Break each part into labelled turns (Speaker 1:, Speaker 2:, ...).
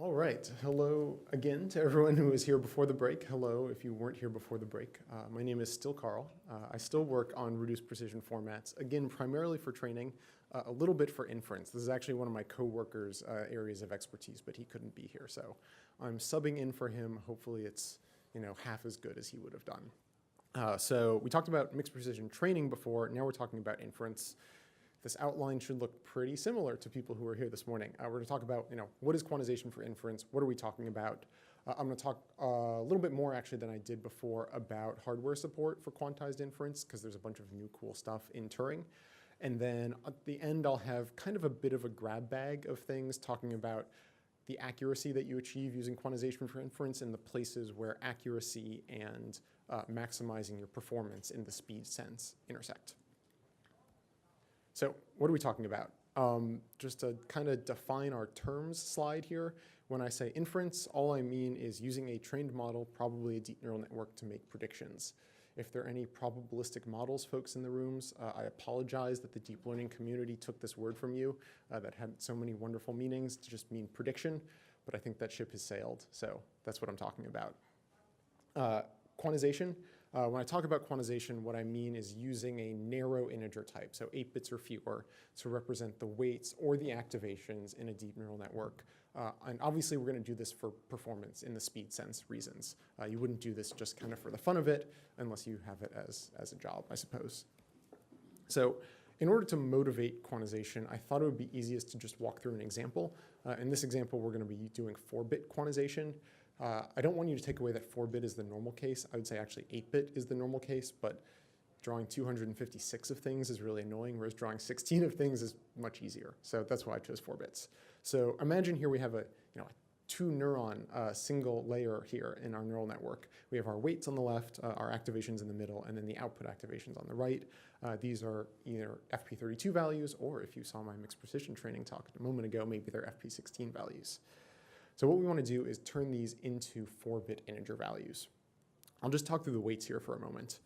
Speaker 1: All right, hello again to everyone who was here before the break. Hello if you weren't here before the break. My name is still Carl. I still work on reduced precision formats, again, primarily for training, a little bit for inference. This is actually one of my coworkers' areas of expertise, but he couldn't be here, so I'm subbing in for him. Hopefully it's half as good as he would have done. So we talked about mixed precision training before, now we're talking about inference. This outline should look pretty similar to people who are here this morning. We're going to talk about, what is quantization for inference? What are we talking about? I'm going to talk a little bit more actually than I did before about hardware support for quantized inference, because there's a bunch of new cool stuff in Turing. And then at the end, I'll have kind of a bit of a grab bag of things talking about the accuracy that you achieve using quantization for inference and the places where accuracy and maximizing your performance in the speed sense intersect. So what are we talking about? Just to kind of define our terms slide here, when I say inference, all I mean is using a trained model, probably a deep neural network, to make predictions. If there are any probabilistic models folks in the rooms, I apologize that the deep learning community took this word from you that had so many wonderful meanings to just mean prediction, but I think that ship has sailed, so that's what I'm talking about. Quantization. When I talk about quantization, what I mean is using a narrow integer type, so 8 bits or fewer, to represent the weights or the activations in a deep neural network. And obviously, we're going to do this for performance in the speed sense reasons. You wouldn't do this just kind of for the fun of it, unless you have it as a job, I suppose. So in order to motivate quantization, I thought it would be easiest to just walk through an example. In this example, we're going to be doing 4-bit quantization. I don't want you to take away that 4-bit is the normal case. I would say actually 8-bit is the normal case, but drawing 256 of things is really annoying, whereas drawing 16 of things is much easier. So that's why I chose 4 bits. So imagine here we have a 2-neuron single layer here in our neural network. We have our weights on the left, our activations in the middle, and then the output activations on the right. These are either FP32 values, or if you saw my mixed precision training talk a moment ago, maybe they're FP16 values. So what we want to do is turn these into 4-bit integer values. I'll just talk through the weights here for a moment.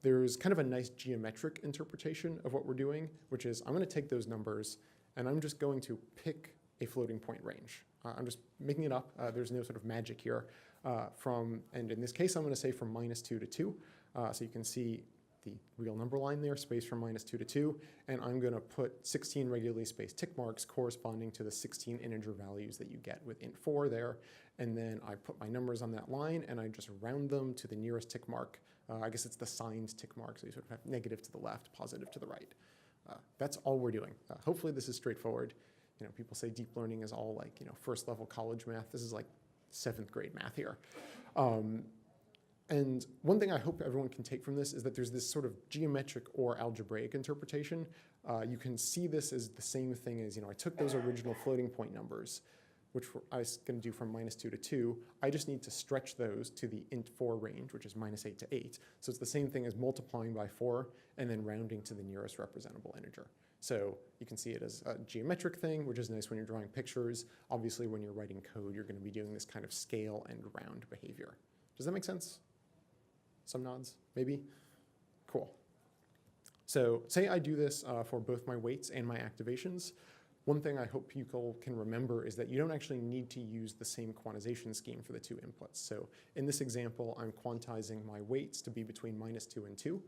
Speaker 1: There's kind of a nice geometric interpretation of what we're doing, which is I'm going to take those numbers and I'm just going to pick a floating point range. I'm just making it up. There's no sort of magic here. And in this case, I'm going to say from -2 to 2. So you can see the real number line there, spaced from -2 to 2, and I'm going to put 16 regularly spaced tick marks corresponding to the 16 integer values that you get with int4 there, and then I put my numbers on that line and I just round them to the nearest tick mark. I guess it's the signed tick mark, so you sort of have negative to the left, positive to the right. That's all we're doing. Hopefully this is straightforward. People say deep learning is all like, first level college math. This is like 7th grade math here. And one thing I hope everyone can take from this is that there's this sort of geometric or algebraic interpretation. You can see this as the same thing as, I took those original floating point numbers, which I was going to do from -2 to 2. I just need to stretch those to the int4 range, which is -8 to 8. So it's the same thing as multiplying by 4 and then rounding to the nearest representable integer. So you can see it as a geometric thing, which is nice when you're drawing pictures. Obviously, when you're writing code, you're going to be doing this kind of scale and round behavior. Does that make sense? Some nods, maybe? Cool. So say I do this for both my weights and my activations. One thing I hope people can remember is that you don't actually need to use the same quantization scheme for the 2 inputs. So in this example, I'm quantizing my weights to be between -2 and 2.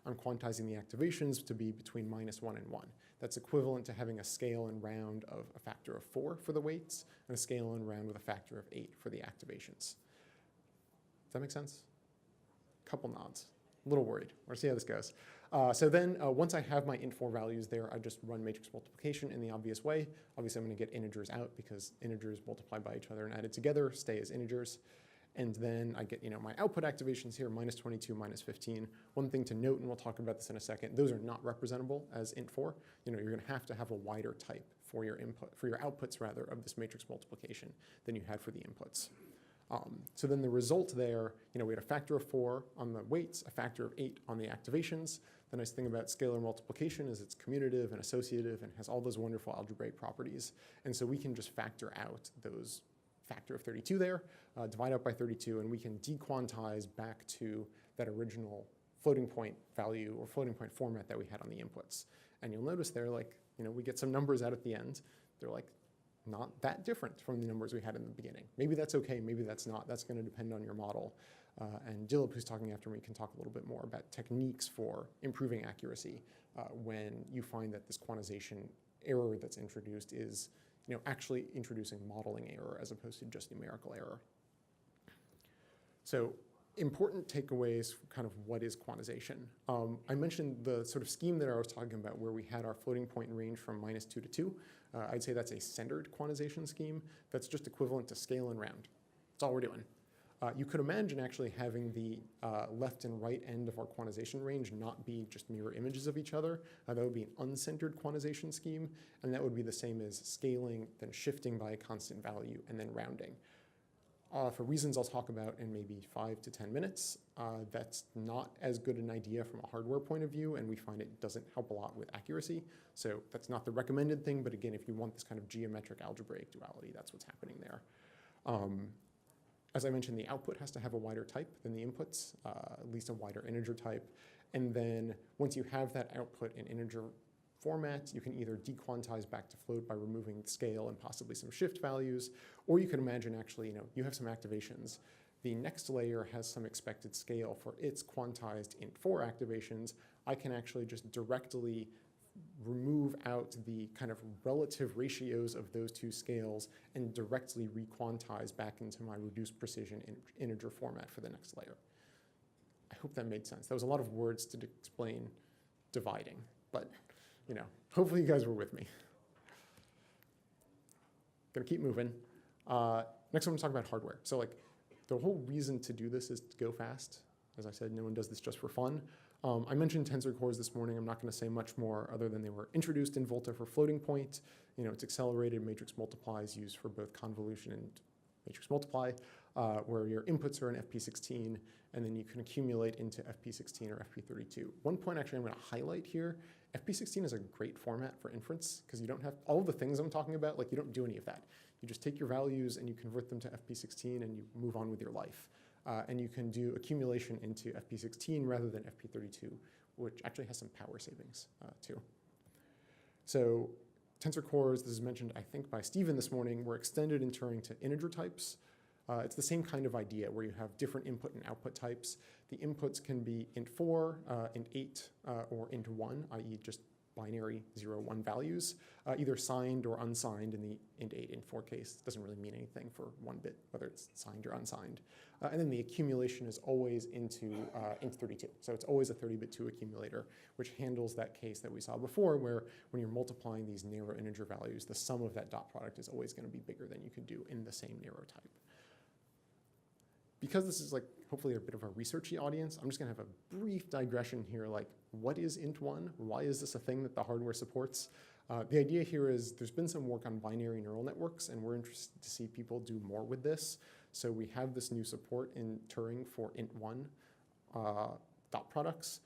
Speaker 1: I'm quantizing the activations to be between -1 and 1. That's equivalent to having a scale and round of a factor of 4 for the weights and a scale and round with a factor of 8 for the activations. Does that make sense? Couple nods. A little worried. We'll see how this goes. So then once I have my int4 values there, I just run matrix multiplication in the obvious way. Obviously, I'm going to get integers out because integers multiplied by each other and added together stay as integers. And then I get my output activations here, -22, -15. One thing to note, and we'll talk about this in a second, those are not representable as int4. You're going to have a wider type for your outputs rather of this matrix multiplication than you had for the inputs. So then the result there, we had a factor of 4 on the weights, a factor of 8 on the activations. The nice thing about scalar multiplication is it's commutative and associative and has all those wonderful algebraic properties. And so we can just factor out those factor of 32 there, divide out by 32, and we can dequantize back to that original floating point value or floating point format that we had on the inputs. And you'll notice there, we get some numbers out at the end. They're like not that different from the numbers we had in the beginning. Maybe that's okay, maybe that's not. That's going to depend on your model. And GITHUB, who's talking after me, can talk a little bit more about techniques for improving accuracy when you find that this quantization error that's introduced is actually introducing modeling error as opposed to just numerical error. So important takeaways, kind of what is quantization. I mentioned the sort of scheme that I was talking about where we had our floating point range from -2 to 2. I'd say that's a centered quantization scheme that's just equivalent to scale and round. That's all we're doing. You could imagine actually having the left and right end of our quantization range not be just mirror images of each other. That would be an uncentered quantization scheme, and that would be the same as scaling, then shifting by a constant value, and then rounding. For reasons I'll talk about in maybe 5 to 10 minutes, that's not as good an idea from a hardware point of view, and we find it doesn't help a lot with accuracy. So that's not the recommended thing, but again, if you want this kind of geometric algebraic duality, that's what's happening there. As I mentioned, the output has to have a wider type than the inputs, at least a wider integer type. And then once you have that output in integer format, you can either dequantize back to float by removing scale and possibly some shift values, or you can imagine actually, you have some activations. The next layer has some expected scale for its quantized int4 activations. I can actually just directly remove out the kind of relative ratios of those two scales and directly requantize back into my reduced precision integer format for the next layer. I hope that made sense. That was a lot of words to explain dividing, but hopefully you guys were with me. Gonna keep moving. Next, I'm gonna talk about hardware. So the whole reason to do this is to go fast. As I said, no one does this just for fun. I mentioned tensor cores this morning. I'm not going to say much more other than they were introduced in Volta for floating point. It's accelerated matrix multiplies used for both convolution and matrix multiply, where your inputs are in FP16, and then you can accumulate into FP16 or FP32. One point actually I'm going to highlight here, FP16 is a great format for inference because you don't have all of the things I'm talking about, you don't do any of that. You just take your values and you convert them to FP16 and you move on with your life. And you can do accumulation into FP16 rather than FP32, which actually has some power savings too. So tensor cores, this is mentioned I think by Stephen this morning, were extended in Turing to integer types. It's the same kind of idea where you have different input and output types. The inputs can be int4, int8, or int1, i.e. just binary 0, 1 values, either signed or unsigned in the int8, int4 case. It doesn't really mean anything for 1 bit, whether it's signed or unsigned. And then the accumulation is always into int32. So it's always a 30-bit 2 accumulator, which handles that case that we saw before, where when you're multiplying these narrow integer values, the sum of that dot product is always going to be bigger than you could do in the same narrow type. Because this is hopefully a bit of a researchy audience, I'm just going to have a brief digression here, what is int1? Why is this a thing that the hardware supports? The idea here is there's been some work on binary neural networks, and we're interested to see people do more with this. So we have this new support in Turing for int1 dot products.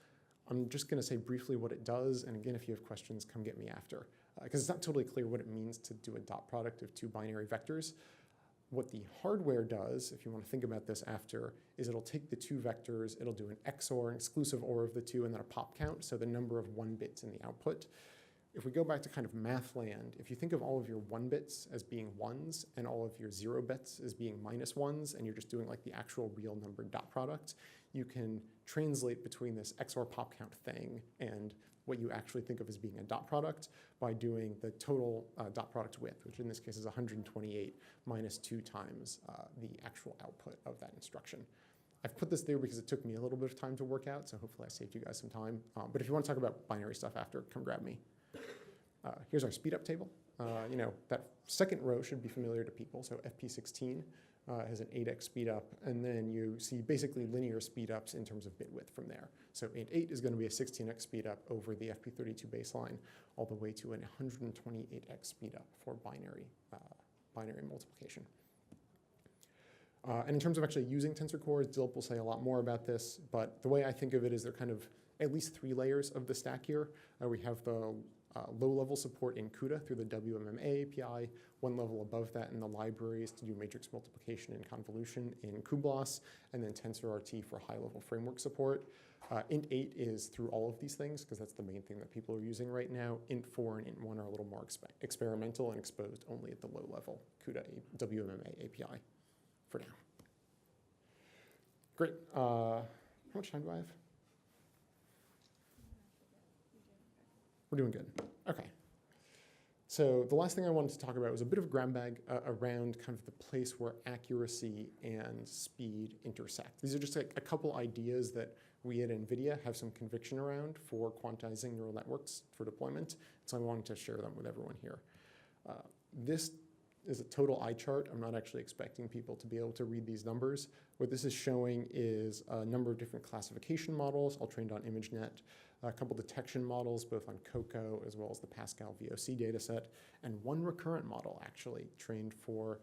Speaker 1: I'm just going to say briefly what it does, and again, if you have questions, come get me after. Because it's not totally clear what it means to do a dot product of 2 binary vectors. What the hardware does, if you want to think about this after, is it'll take the 2 vectors, it'll do an XOR, an exclusive OR of the 2, and then a pop count, so the number of 1 bits in the output. If we go back to kind of math land, if you think of all of your 1 bits as being 1s and all of your 0 bits as being -1s, and you're just doing the actual real number dot product, you can translate between this XOR pop count thing and what you actually think of as being a dot product by doing the total dot product width, which in this case is 128 minus 2 times the actual output of that instruction. I've put this there because it took me a little bit of time to work out, so hopefully I saved you guys some time. But if you want to talk about binary stuff after, come grab me. Here's our speedup table. That second row should be familiar to people, so FP16 has an 8x speedup, and then you see basically linear speedups in terms of bit width from there. So int8 is going to be a 16x speedup over the FP32 baseline, all the way to an 128x speedup for binary multiplication. And in terms of actually using tensor cores, Dilip will say a lot more about this, but the way I think of it is they're kind of at least 3 layers of the stack here. We have the low-level support in CUDA through the WMMA API, 1 level above that in the libraries to do matrix multiplication and convolution in cuBLAS, and then TensorRT for high-level framework support. int8 is through all of these things because that's the main thing that people are using right now. int4 and int1 are a little more experimental and exposed only at the low level CUDA WMMA API for now. Great. How much time do I have? We're doing good. Okay. So the last thing I wanted to talk about was a bit of a grab bag around kind of the place where accuracy and speed intersect. These are just like a couple ideas that we at NVIDIA have some conviction around for quantizing neural networks for deployment. So I wanted to share them with everyone here. This is a total eye chart. I'm not actually expecting people to be able to read these numbers. What this is showing is a number of different classification models, all trained on ImageNet, a couple detection models, both on COCO as well as the Pascal VOC dataset, and one recurrent model actually trained for,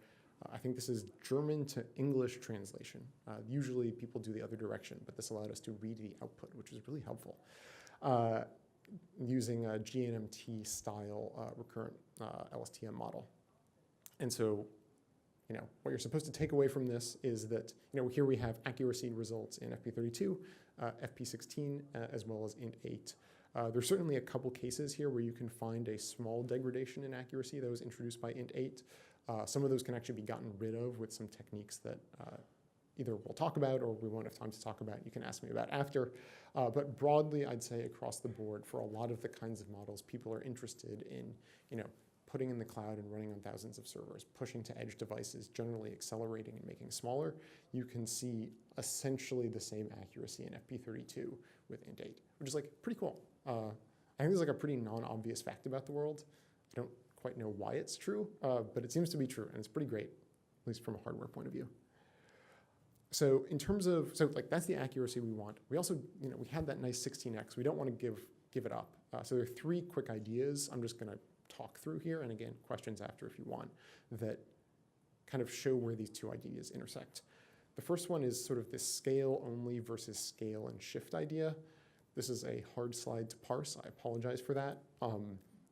Speaker 1: I think this is German to English translation. Usually people do the other direction, but this allowed us to read the output, which was really helpful, using a GNMT style recurrent LSTM model. And so, what you're supposed to take away from this is that, here we have accuracy results in FP32, FP16, as well as int8. There's certainly a couple cases here where you can find a small degradation in accuracy that was introduced by int8. Some of those can actually be gotten rid of with some techniques that either we'll talk about or we won't have time to talk about. You can ask me about after. But broadly, I'd say across the board, for a lot of the kinds of models people are interested in, putting in the cloud and running on thousands of servers, pushing to edge devices, generally accelerating and making smaller, you can see essentially the same accuracy in FP32 with int8, which is like pretty cool. I think there's like a pretty non-obvious fact about the world. I don't quite know why it's true, but it seems to be true, and it's pretty great, at least from a hardware point of view. So in terms of, that's the accuracy we want. We also, we had that nice 16x. We don't want to give it up. So there are three quick ideas I'm just going to talk through here, and again, questions after if you want, that kind of show where these two ideas intersect. The first one is sort of this scale only versus scale and shift idea. This is a hard slide to parse. I apologize for that.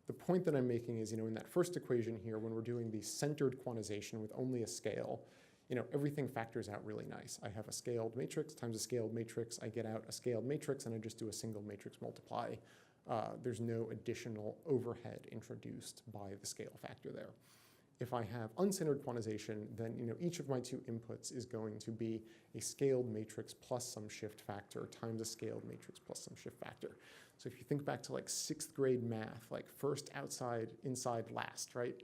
Speaker 1: The point that I'm making is, in that first equation here, when we're doing the centered quantization with only a scale, everything factors out really nice. I have a scaled matrix times a scaled matrix. I get out a scaled matrix, and I just do a single matrix multiply. There's no additional overhead introduced by the scale factor there. If I have uncentered quantization, then each of my two inputs is going to be a scaled matrix plus some shift factor times a scaled matrix plus some shift factor. So if you think back to like 6th grade math, like first, outside, inside, last, right?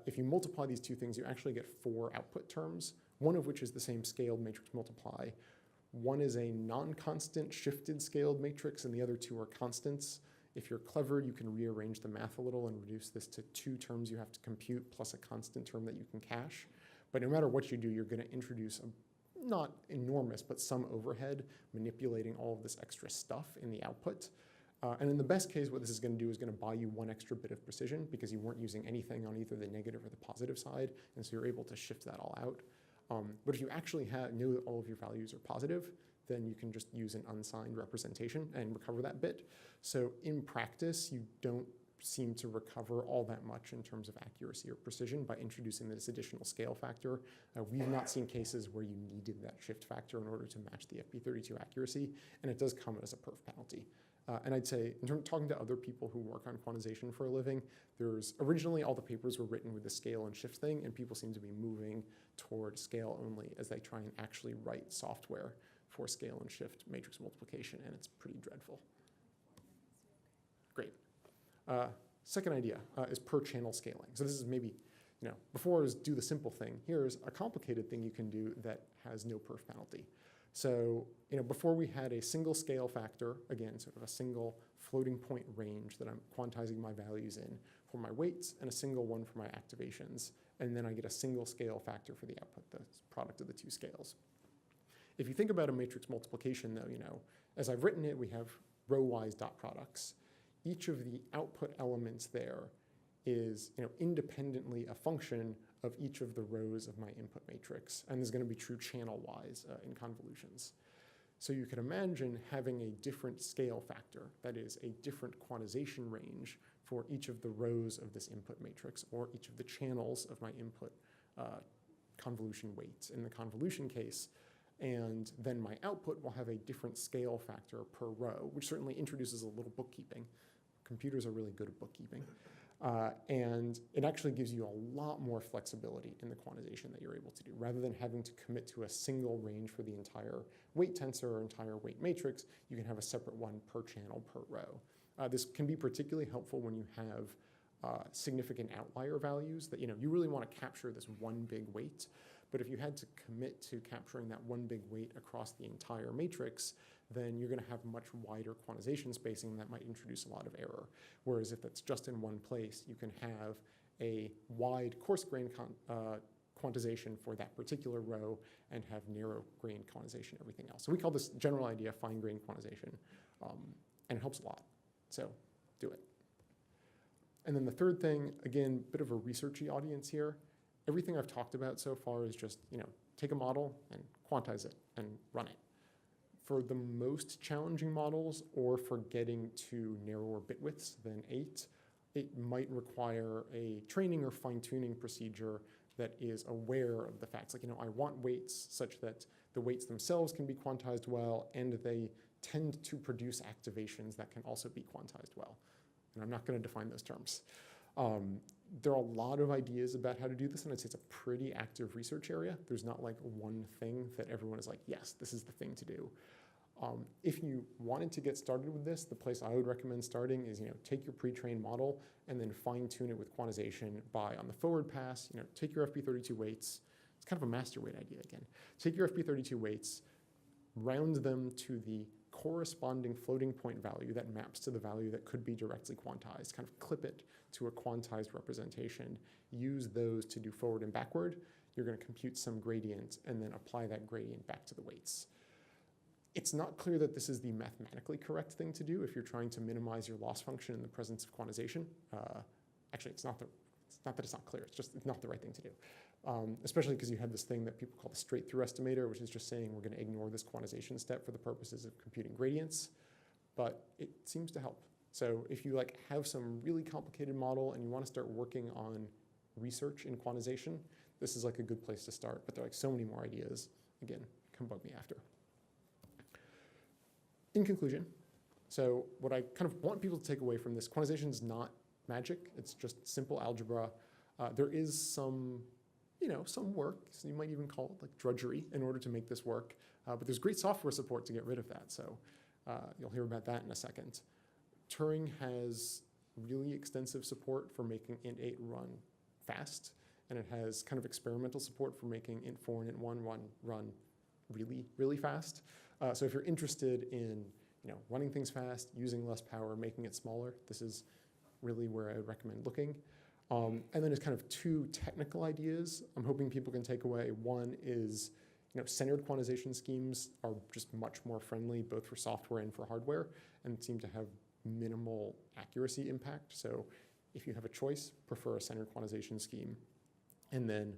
Speaker 1: If you multiply these two things, you actually get 4 output terms, one of which is the same scaled matrix multiply. One is a non-constant shifted scaled matrix, and the other two are constants. If you're clever, you can rearrange the math a little and reduce this to 2 terms you have to compute plus a constant term that you can cache. But no matter what you do, you're going to introduce a, not enormous, but some overhead manipulating all of this extra stuff in the output. And in the best case, what this is going to do is going to buy you 1 extra bit of precision because you weren't using anything on either the negative or the positive side, and so you're able to shift that all out. But if you actually know that all of your values are positive, then you can just use an unsigned representation and recover that bit. So in practice, you don't seem to recover all that much in terms of accuracy or precision by introducing this additional scale factor. We've not seen cases where you needed that shift factor in order to match the FP32 accuracy, and it does come as a perf penalty. And I'd say, in terms of talking to other people who work on quantization for a living, originally all the papers were written with the scale and shift thing, and people seem to be moving toward scale only as they try and actually write software for scale and shift matrix multiplication, and it's pretty dreadful. Great. Second idea is per channel scaling. So this is maybe, before is do the simple thing. Here's a complicated thing you can do that has no perf penalty. So, before we had a single scale factor, again, sort of a single floating point range that I'm quantizing my values in for my weights and a single one for my activations. And then I get a single scale factor for the output, the product of the 2 scales. If you think about a matrix multiplication though, as I've written it, we have row-wise dot products. Each of the output elements there is, independently a function of each of the rows of my input matrix. And this is going to be true channel-wise in convolutions. So you can imagine having a different scale factor, that is a different quantization range for each of the rows of this input matrix or each of the channels of my input convolution weights. In the convolution case, And then my output will have a different scale factor per row, which certainly introduces a little bookkeeping. Computers are really good at bookkeeping. And it actually gives you a lot more flexibility in the quantization that you're able to do. Rather than having to commit to a single range for the entire weight tensor or entire weight matrix, you can have a separate one per channel per row. This can be particularly helpful when you have significant outlier values that you really want to capture this one big weight. But if you had to commit to capturing that one big weight across the entire matrix, then you're going to have much wider quantization spacing that might introduce a lot of error. Whereas if it's just in one place, you can have a wide coarse-grained quantization for that particular row and have narrow-grained quantization everything else. So we call this general idea fine-grained quantization, and it helps a lot. So do it. And then the third thing, again, bit of a researchy audience here. Everything I've talked about so far is just, take a model and quantize it and run it. For the most challenging models, or for getting to narrower bit widths than 8, it might require a training or fine-tuning procedure that is aware of the facts. Like, I want weights such that the weights themselves can be quantized well, and they tend to produce activations that can also be quantized well. And I'm not going to define those terms. There are a lot of ideas about how to do this, and I'd say it's a pretty active research area. There's not like one thing that everyone is like, yes, this is the thing to do. If you wanted to get started with this, the place I would recommend starting is, take your pre-trained model and then fine-tune it with quantization by, on the forward pass, take your FP32 weights. It's kind of a master weight idea again. Take your FP32 weights, round them to the corresponding floating point value that maps to the value that could be directly quantized, kind of clip it to a quantized representation, use those to do forward and backward. You're going to compute some gradient and then apply that gradient back to the weights. It's not clear that this is the mathematically correct thing to do if you're trying to minimize your loss function in the presence of quantization. Actually, it's not that it's not clear, it's not the right thing to do. Especially because you have this thing that people call the straight-through estimator, which is just saying we're going to ignore this quantization step for the purposes of computing gradients, but it seems to help. So if you have some really complicated model and you want to start working on research in quantization, this is a good place to start, but there are so many more ideas. Again, come bug me after. In conclusion, so what I kind of want people to take away from this, quantization is not magic, it's just simple algebra. There is some work, so you might even call it drudgery in order to make this work, but there's great software support to get rid of that, so you'll hear about that in a second. Turing has really extensive support for making int8 run fast, and it has kind of experimental support for making int4 and int1 run really, really fast. So if you're interested in running things fast, using less power, making it smaller, this is really where I would recommend looking. And then there's kind of two technical ideas I'm hoping people can take away. One is, centered quantization schemes are just much more friendly, both for software and for hardware, and seem to have minimal accuracy impact. So if you have a choice, prefer a centered quantization scheme. And then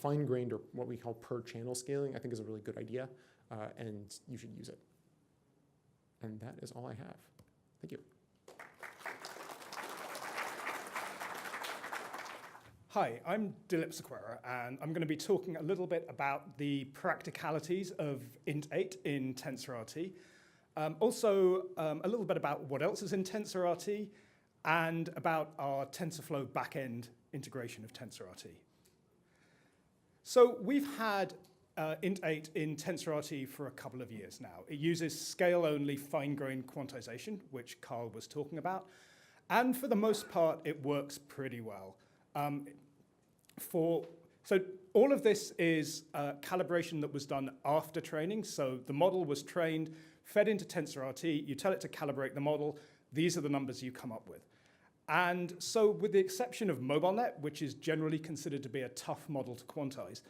Speaker 1: fine-grained, or what we call per-channel scaling, I think is a really good idea, and you should use it. And that is all I have. Thank you.
Speaker 2: Hi, I'm NeurIPS Expo, and I'm going to be talking a little bit about the practicalities of int8 in TensorRT. Also, a little bit about what else is in TensorRT, and about our TensorFlow backend integration of TensorRT. So we've had int8 in TensorRT for a couple of years now. It uses scale-only fine-grained quantization, which Carl was talking about, and for the most part, it works pretty well. So all of this is calibration that was done after training. So the model was trained, fed into TensorRT, you tell it to calibrate the model, these are the numbers you come up with. And so with the exception of MobileNet, which is generally considered to be a tough model to quantize,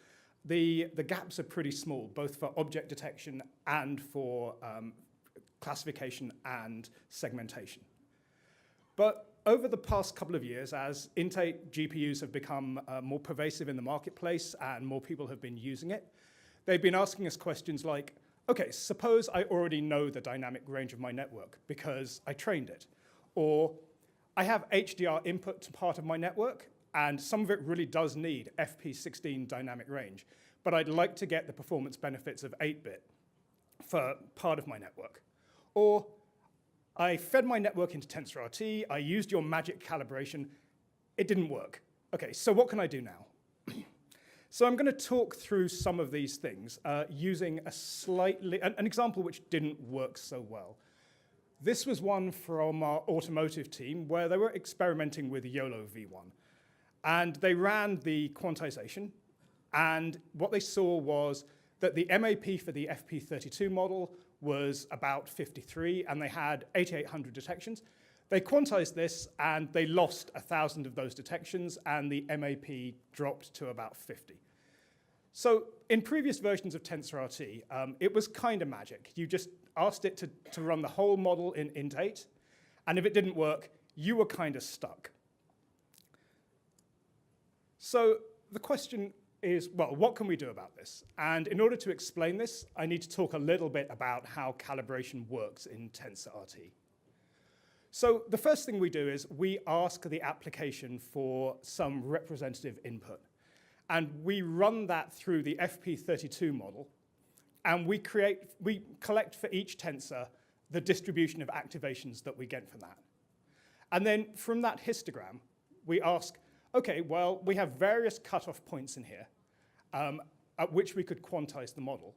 Speaker 2: the gaps are pretty small, both for object detection and for classification and segmentation. But over the past couple of years, as int8 GPUs have become more pervasive in the marketplace and more people have been using it, they've been asking us questions like, okay, suppose I already know the dynamic range of my network because I trained it. Or I have HDR input to part of my network, and some of it really does need FP16 dynamic range. but I'd like to get the performance benefits of 8-bit for part of my network. Or I fed my network into TensorRT, I used your magic calibration, it didn't work. Okay, so what can I do now? So I'm going to talk through some of these things using an example which didn't work so well. This was one from our automotive team where they were experimenting with YOLO V1. And they ran the quantization, and what they saw was that the MAP for the FP32 model was about 53, and they had 8,800 detections. They quantized this, and they lost 1,000 of those detections, and the MAP dropped to about 50. So in previous versions of TensorRT, it was kind of magic. You just asked it to run the whole model in int8, and if it didn't work, you were kind of stuck. So the question is, well, what can we do about this? And in order to explain this, I need to talk a little bit about how calibration works in TensorRT. So the first thing we do is we ask the application for some representative input. And we run that through the FP32 model. And we collect for each tensor the distribution of activations that we get from that. And then from that histogram, we ask, OK, well, we have various cutoff points in here at which we could quantize the model.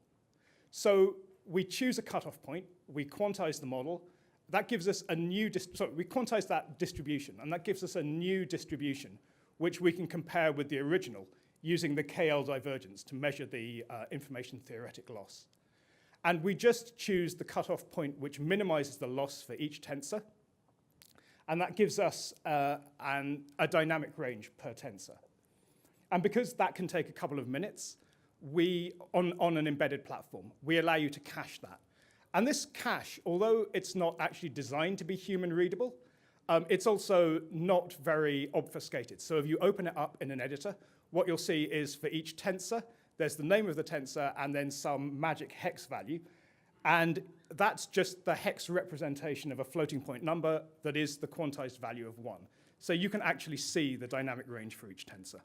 Speaker 2: So we choose a cutoff point, we quantize the model. That gives us a new, we quantize that distribution, and that gives us a new distribution, which we can compare with the original using the KL divergence to measure the information theoretic loss. And we just choose the cutoff point which minimizes the loss for each tensor, and that gives us a dynamic range per tensor. And because that can take a couple of minutes, on an embedded platform, we allow you to cache that. And this cache, although it's not actually designed to be human readable, it's also not very obfuscated. So if you open it up in an editor, what you'll see is for each tensor, there's the name of the tensor and then some magic hex value. And that's just the hex representation of a floating point number that is the quantized value of 1. So you can actually see the dynamic range for each tensor.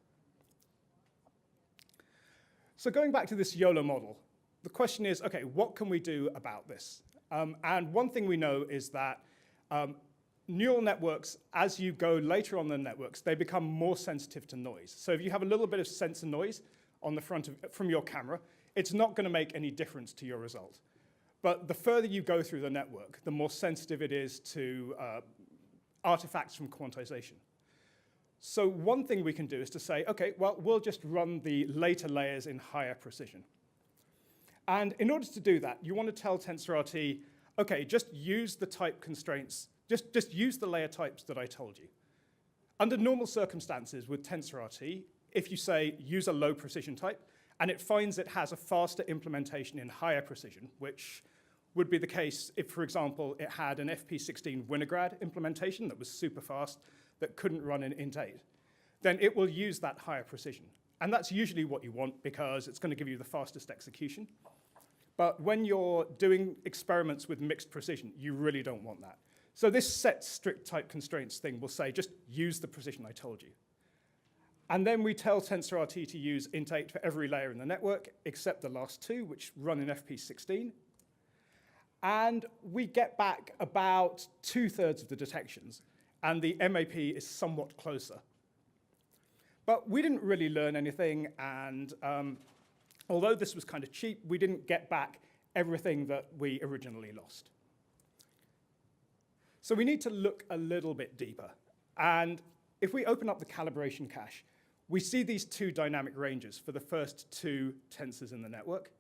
Speaker 2: So going back to this YOLO model, the question is, OK, what can we do about this? And one thing we know is that neural networks, as you go later on the networks, they become more sensitive to noise. So if you have a little bit of sensor noise on the front from your camera, it's not going to make any difference to your result. But the further you go through the network, the more sensitive it is to artifacts from quantization. So one thing we can do is to say, OK, well, we'll just run the later layers in higher precision. And in order to do that, you want to tell TensorRT, OK, just use the type constraints, just use the layer types that I told you. Under normal circumstances with TensorRT, if you say use a low precision type, and it finds it has a faster implementation in higher precision, which would be the case if, for example, it had an FP16 Winograd implementation that was super fast, that couldn't run in int8, then it will use that higher precision. And that's usually what you want because it's going to give you the fastest execution. But when you're doing experiments with mixed precision, you really don't want that. So this set strict type constraints thing will say, just use the precision I told you. And then we tell TensorRT to use int8 for every layer in the network, except the last two, which run in FP16. And we get back about 2/3 of the detections, and the MAP is somewhat closer. But we didn't really learn anything, and although this was kind of cheap, we didn't get back everything that we originally lost. So we need to look a little bit deeper. And if we open up the calibration cache, we see these two dynamic ranges for the first two tensors in the network.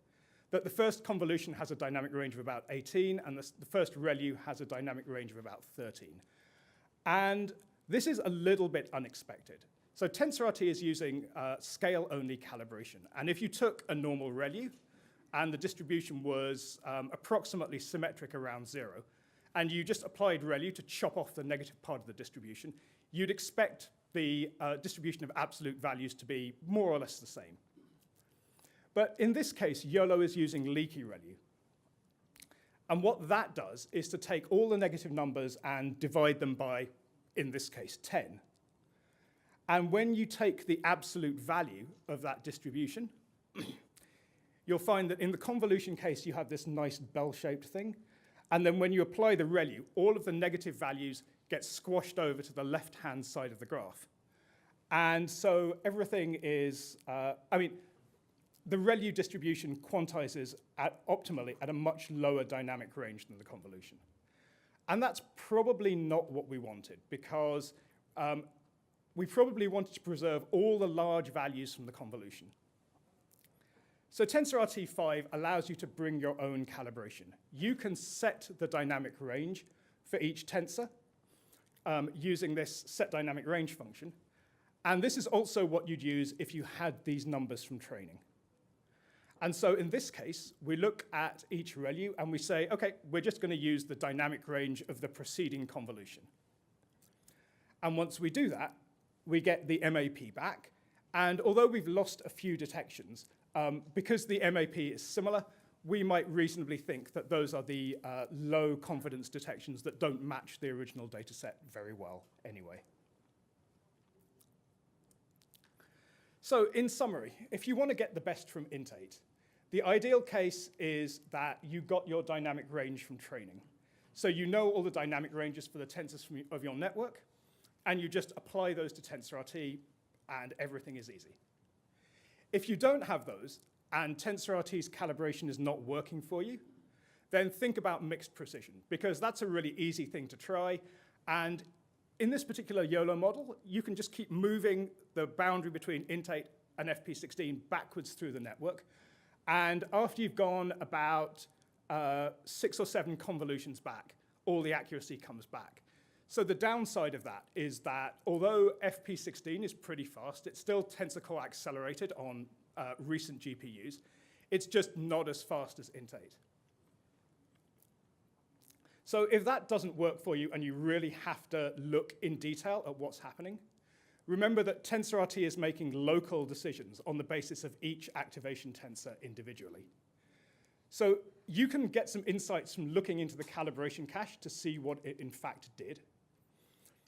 Speaker 2: That the first convolution has a dynamic range of about 18, and the first ReLU has a dynamic range of about 13. And this is a little bit unexpected. So TensorRT is using scale-only calibration. And if you took a normal ReLU, and the distribution was approximately symmetric around 0, and you just applied ReLU to chop off the negative part of the distribution, you'd expect the distribution of absolute values to be more or less the same. But in this case, YOLO is using leaky ReLU. And what that does is to take all the negative numbers and divide them by, in this case, 10. And when you take the absolute value of that distribution, you'll find that in the convolution case, you have this nice bell-shaped thing. And then when you apply the ReLU, all of the negative values get squashed over to the left-hand side of the graph. And so everything is, the ReLU distribution quantizes optimally at a much lower dynamic range than the convolution. And that's probably not what we wanted, because we probably wanted to preserve all the large values from the convolution. So TensorRT 5 allows you to bring your own calibration. You can set the dynamic range for each tensor using this set dynamic range function. And this is also what you'd use if you had these numbers from training. And so in this case, we look at each ReLU and we say, OK, we're just going to use the dynamic range of the preceding convolution. And once we do that, we get the MAP back. And although we've lost a few detections, because the MAP is similar, we might reasonably think that those are the low confidence detections that don't match the original data set very well anyway. So in summary, if you want to get the best from INT8, the ideal case is that you got your dynamic range from training. So you know all the dynamic ranges for the tensors of your network, and you just apply those to TensorRT, and everything is easy. If you don't have those, and TensorRT's calibration is not working for you, then think about mixed precision, because that's a really easy thing to try. And in this particular YOLO model, you can just keep moving the boundary between INT8 and FP16 backwards through the network. And after you've gone about 6 or 7 convolutions back, all the accuracy comes back. So the downside of that is that although FP16 is pretty fast, it's still tensor core accelerated on recent GPUs. It's just not as fast as INT8. So if that doesn't work for you and you really have to look in detail at what's happening, remember that TensorRT is making local decisions on the basis of each activation tensor individually. So you can get some insights from looking into the calibration cache to see what it in fact did.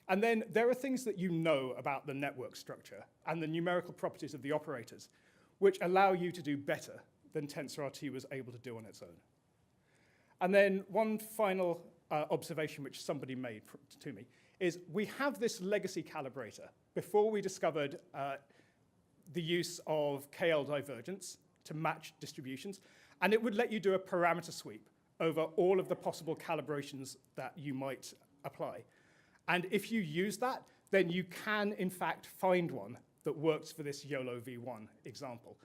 Speaker 2: And then there are things that you know about the network structure and the numerical properties of the operators, which allow you to do better than TensorRT was able to do on its own. And then one final observation which somebody made to me is we have this legacy calibrator before we discovered the use of KL divergence to match distributions, and it would let you do a parameter sweep over all of the possible calibrations that you might apply. And if you use that, then you can, in fact, find one that works for this YOLO V1 example.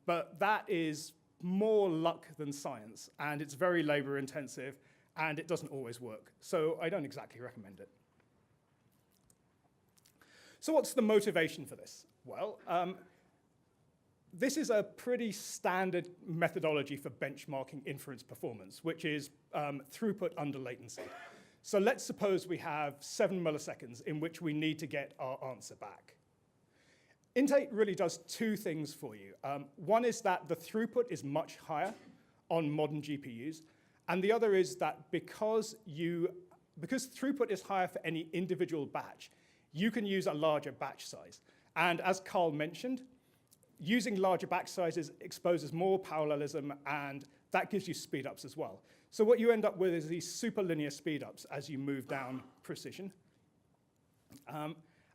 Speaker 2: But that is more luck than science, and it's very labor intensive, and it doesn't always work. So I don't exactly recommend it. So what's the motivation for this? Well, this is a pretty standard methodology for benchmarking inference performance, which is throughput under latency. So let's suppose we have 7 milliseconds in which we need to get our answer back. INT8 really does 2 things for you. One is that the throughput is much higher on modern GPUs, and the other is that because throughput is higher for any individual batch, you can use a larger batch size. And as Carl mentioned, using larger batch sizes exposes more parallelism, and that gives you speedups as well. So what you end up with is these superlinear speedups as you move down precision.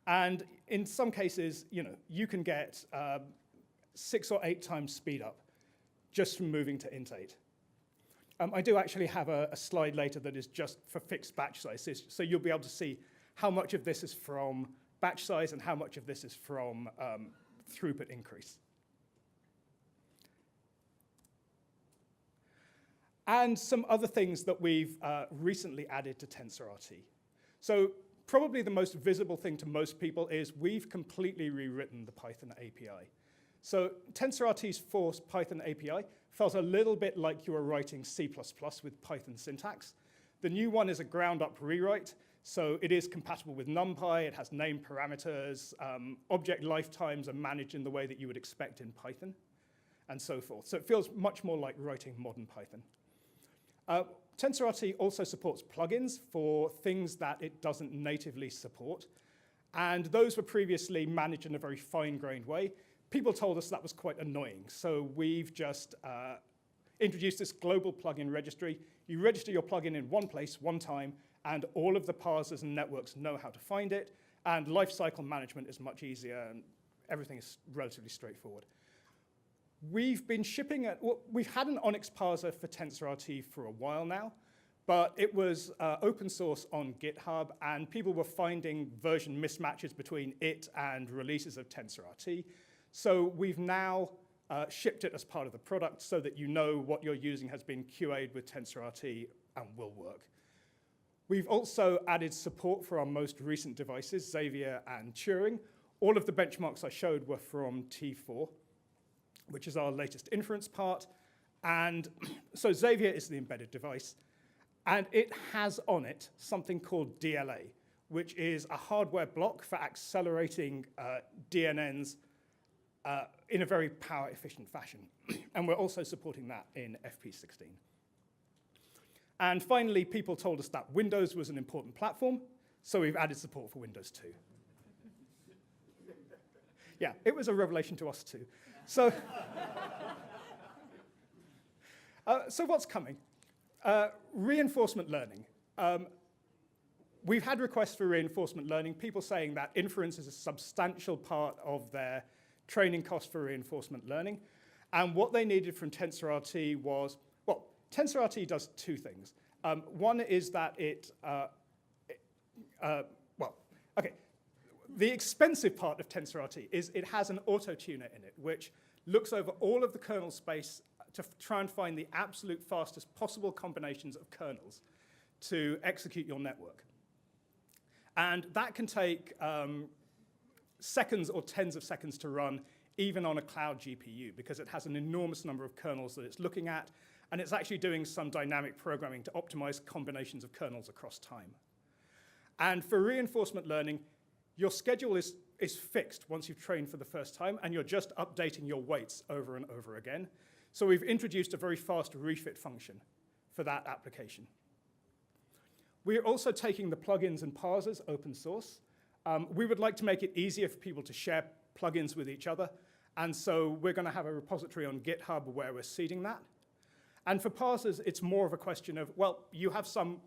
Speaker 2: And in some cases, you can get 6 or 8 times speedup just from moving to INT8. I do actually have a slide later that is just for fixed batch sizes, so you'll be able to see how much of this is from batch size and how much of this is from throughput increase. And some other things that we've recently added to TensorRT. So probably the most visible thing to most people is we've completely rewritten the Python API. So TensorRT's forced Python API felt a little bit like you were writing C++ with Python syntax. The new one is a ground-up rewrite, so it is compatible with NumPy, it has name parameters, object lifetimes are managed in the way that you would expect in Python, and so forth. So it feels much more like writing modern Python. TensorRT also supports plugins for things that it doesn't natively support, and those were previously managed in a very fine-grained way. people told us that was quite annoying. So we've just introduced this global plugin registry. You register your plugin in one place, one time, and all of the parsers and networks know how to find it. And lifecycle management is much easier, and everything is relatively straightforward. We've been shipping, we've had an Onyx parser for TensorRT for a while now, but it was open source on GitHub, and people were finding version mismatches between it and releases of TensorRT. So we've now shipped it as part of the product so that you know what you're using has been QA'd with TensorRT and will work. We've also added support for our most recent devices, Xavier and Turing. All of the benchmarks I showed were from T4, which is our latest inference part. And so Xavier is the embedded device. And it has on it something called DLA, which is a hardware block for accelerating DNNs in a very power-efficient fashion. And we're also supporting that in FP16. And finally, people told us that Windows was an important platform, so we've added support for Windows 2. Yeah, it was a revelation to us too. So, so what's coming? Reinforcement learning. We've had requests for reinforcement learning, people saying that inference is a substantial part of their training cost for reinforcement learning. And what they needed from TensorRT was, well, TensorRT does two things. One is that the expensive part of TensorRT is it has an auto-tuner in it, which looks over all of the kernel space to try and find the absolute fastest possible combinations of kernels to execute your network. And that can take seconds or tens of seconds to run, even on a cloud GPU, because it has an enormous number of kernels that it's looking at, and it's actually doing some dynamic programming to optimize combinations of kernels across time. And for reinforcement learning, your schedule is fixed once you've trained for the first time, and you're just updating your weights over and over again. So we've introduced a very fast refit function for that application. We're also taking the plugins and parsers open source. We would like to make it easier for people to share plugins with each other. And so we're going to have a repository on GitHub where we're seeding that. And for parsers, it's more of a question of, well, you have some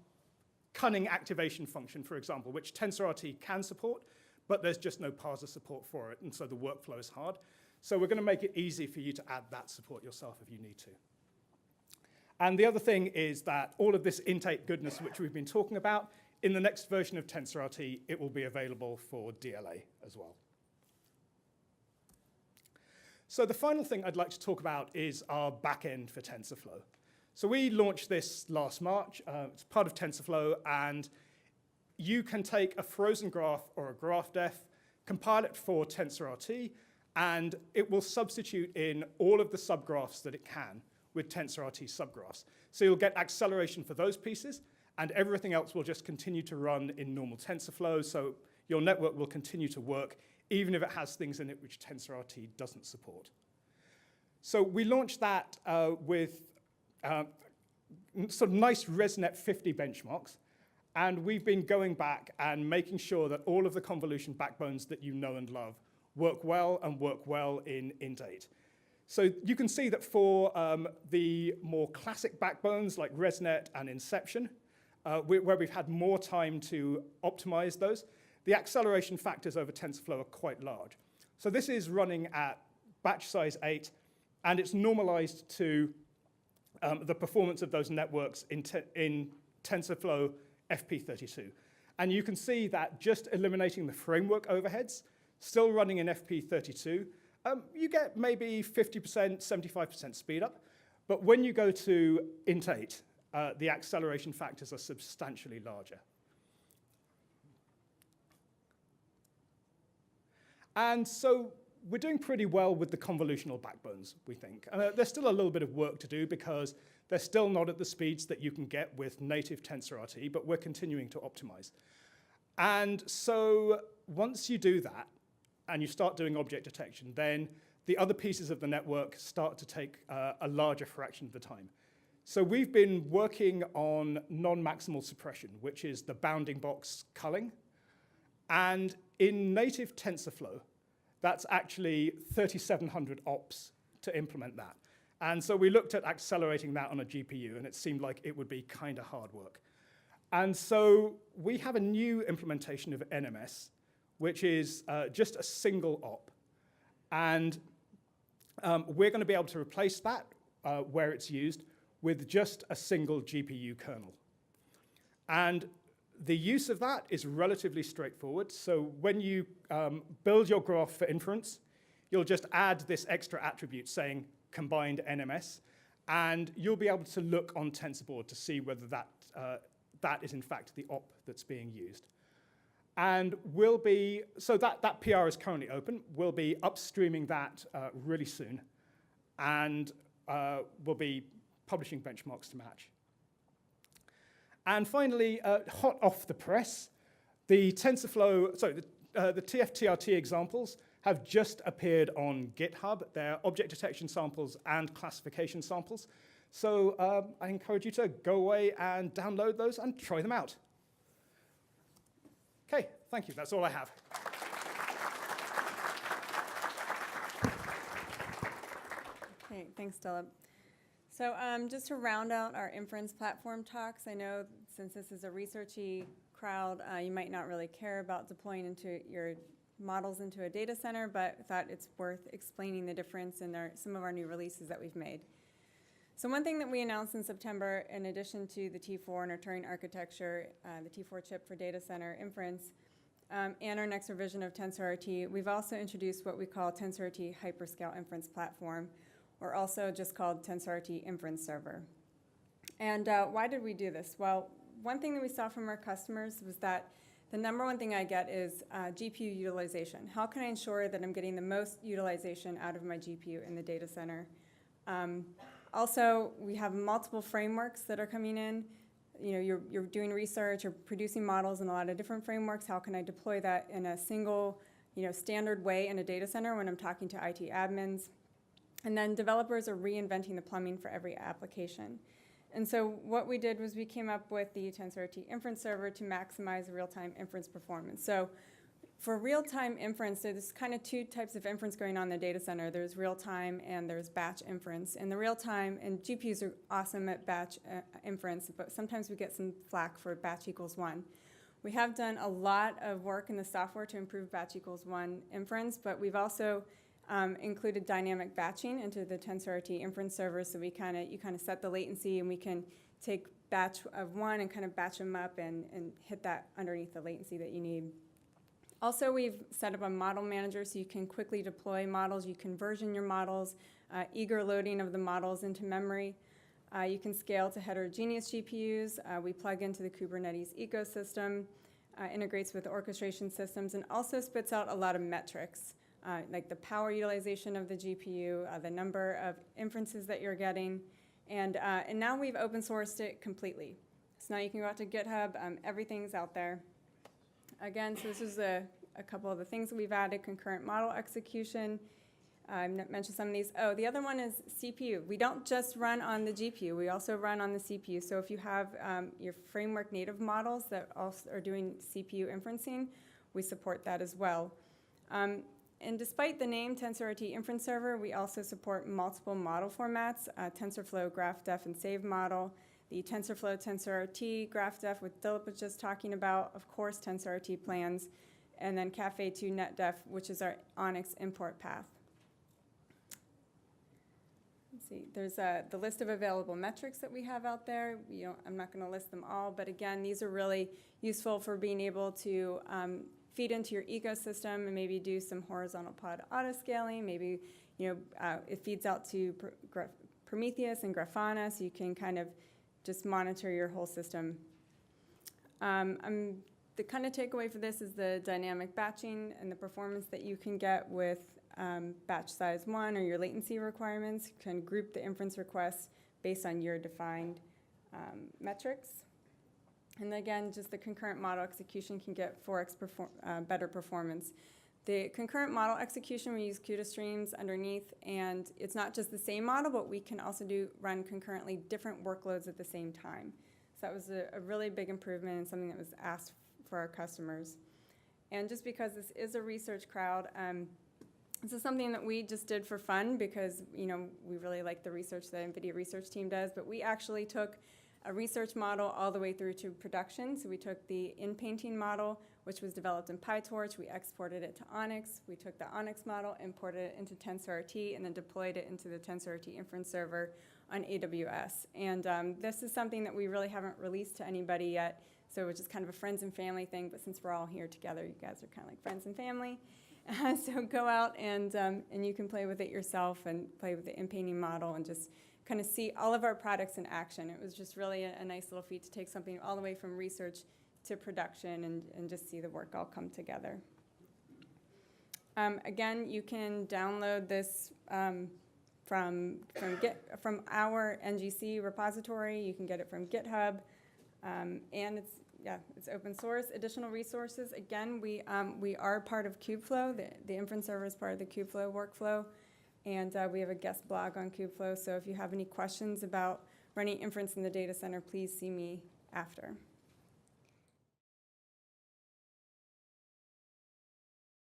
Speaker 2: cunning activation function, for example, which TensorRT can support, but there's just no parser support for it, and so the workflow is hard. So we're going to make it easy for you to add that support yourself if you need to. And the other thing is that all of this int8 goodness, which we've been talking about, in the next version of TensorRT, it will be available for DLA as well. So the final thing I'd like to talk about is our backend for TensorFlow. So we launched this last March. It's part of TensorFlow, and you can take a frozen graph or a graph def, compile it for TensorRT, and it will substitute in all of the subgraphs that it can with TensorRT subgraphs. So you'll get acceleration for those pieces, and everything else will just continue to run in normal TensorFlow, so your network will continue to work, even if it has things in it which TensorRT doesn't support. So we launched that with sort of nice ResNet 50 benchmarks, and we've been going back and making sure that all of the convolution backbones that you know and love work well in int8. So you can see that for the more classic backbones like ResNet and Inception, where we've had more time to optimize those, the acceleration factors over TensorFlow are quite large. So this is running at batch size 8, and it's normalized to the performance of those networks in TensorFlow FP32. And you can see that just eliminating the framework overheads, still running in FP32, you get maybe 50%, 75% speed up. But when you go to int8, the acceleration factors are substantially larger. And so we're doing pretty well with the convolutional backbones, we think. There's still a little bit of work to do because they're still not at the speeds that you can get with native TensorRT, but we're continuing to optimize. And so once you do that, and you start doing object detection, then the other pieces of the network start to take a larger fraction of the time. So we've been working on non-maximal suppression, which is the bounding box culling. And in native TensorFlow, that's actually 3,700 ops to implement that. And so we looked at accelerating that on a GPU, and it seemed like it would be kind of hard work. And so we have a new implementation of NMS, which is just a single op. And we're going to be able to replace that where it's used with just a single GPU kernel. And the use of that is relatively straightforward. So when you build your graph for inference, you'll just add this extra attribute saying combined NMS, and you'll be able to look on TensorBoard to see whether that is in fact the op that's being used. And so that PR is currently open. We'll be upstreaming that really soon, and we'll be publishing benchmarks to match. And finally, hot off the press, the TensorFlow, the TF-TRT examples have just appeared on GitHub. They're object detection samples and classification samples. So I encourage you to go away and download those and try them out. Okay, thank you. That's all I have.
Speaker 3: Okay, thanks, Dilip. So just to round out our inference platform talks, I know since this is a researchy crowd, you might not really care about deploying into your models into a data center, but thought it's worth explaining the difference in some of our new releases that we've made. So one thing that we announced in September, in addition to the T4 and our Turing architecture, the T4 chip for data center inference, and our next revision of TensorRT, we've also introduced what we call TensorRT HYPERSCALE Inference Platform, or also just called TensorRT Inference Server. And why did we do this? Well, one thing that we saw from our customers was that the number one thing I get is GPU utilization. How can I ensure that I'm getting the most utilization out of my GPU in the data center? Also, we have multiple frameworks that are coming in. You know, you're doing research, you're producing models in a lot of different frameworks. How can I deploy that in a single, standard way in a data center when I'm talking to IT admins? And then developers are reinventing the plumbing for every application. And so what we did was we came up with the TensorRT Inference Server to maximize real-time inference performance. So for real-time inference, there's kind of two types of inference going on in the data center. There's real-time and there's batch inference. And the real-time, and GPUs are awesome at batch inference, but sometimes we get some flack for batch equals 1. We have done a lot of work in the software to improve batch equals 1 inference, but we've also included dynamic batching into the TensorRT Inference Server, so you kind of set the latency, and we can take batch of 1 and kind of batch them up and hit that underneath the latency that you need. Also, we've set up a model manager so you can quickly deploy models. You can version your models, eager loading of the models into memory. You can scale to heterogeneous GPUs. We plug into the Kubernetes ecosystem, integrates with orchestration systems, and also spits out a lot of metrics, like the power utilization of the GPU, the number of inferences that you're getting. And now we've open sourced it completely. So now you can go out to GitHub. Everything's out there. Again, so this is a couple of the things that we've added: concurrent model execution. I mentioned some of these. Oh, the other one is CPU. We don't just run on the GPU. We also run on the CPU. So if you have your framework native models that also are doing CPU inferencing, we support that as well. And despite the name TensorRT Inference Server, we also support multiple model formats: TensorFlow, GraphDef, and Save model. The TensorFlow, TensorRT, GraphDef, what Dilip was just talking about, of course, TensorRT plans, and then Cafe2 NetDef, which is our Onyx import path. Let's see, there's the list of available metrics that we have out there. I'm not going to list them all, but again, these are really useful for being able to feed into your ecosystem and maybe do some horizontal pod autoscaling. Maybe it feeds out to Prometheus and Grafana, so you can kind of just monitor your whole system. The kind of takeaway for this is the dynamic batching and the performance that you can get with batch size 1 or your latency requirements. You can group the inference requests based on your defined metrics. And again, just the concurrent model execution can get 4x better performance. The concurrent model execution, we use CUDA streams underneath, and it's not just the same model, but we can also run concurrently different workloads at the same time. So that was a really big improvement and something that was asked for our customers. And just because this is a research crowd, This is something that we just did for fun because, you know, we really like the research that NVIDIA research team does, but we actually took a research model all the way through to production. So we took the in-painting model, which was developed in PyTorch. We exported it to Onyx. We took the Onyx model, imported it into TensorRT, and then deployed it into the TensorRT inference server on AWS. And this is something that we really haven't released to anybody yet. So it's just kind of a friends and family thing, but since we're all here together, you guys are kind of like friends and family. So go out and you can play with it yourself and play with the in-painting model and just kind of see all of our products in action. It was just really a nice little feat to take something all the way from research to production and just see the work all come together. Again, you can download this from our NGC repository. You can get it from GitHub, and it's open source. Additional resources, again, we are part of Kubeflow. The inference server is part of the Kubeflow workflow, and we have a guest blog on Kubeflow. So if you have any questions about running inference in the data center, please see me after.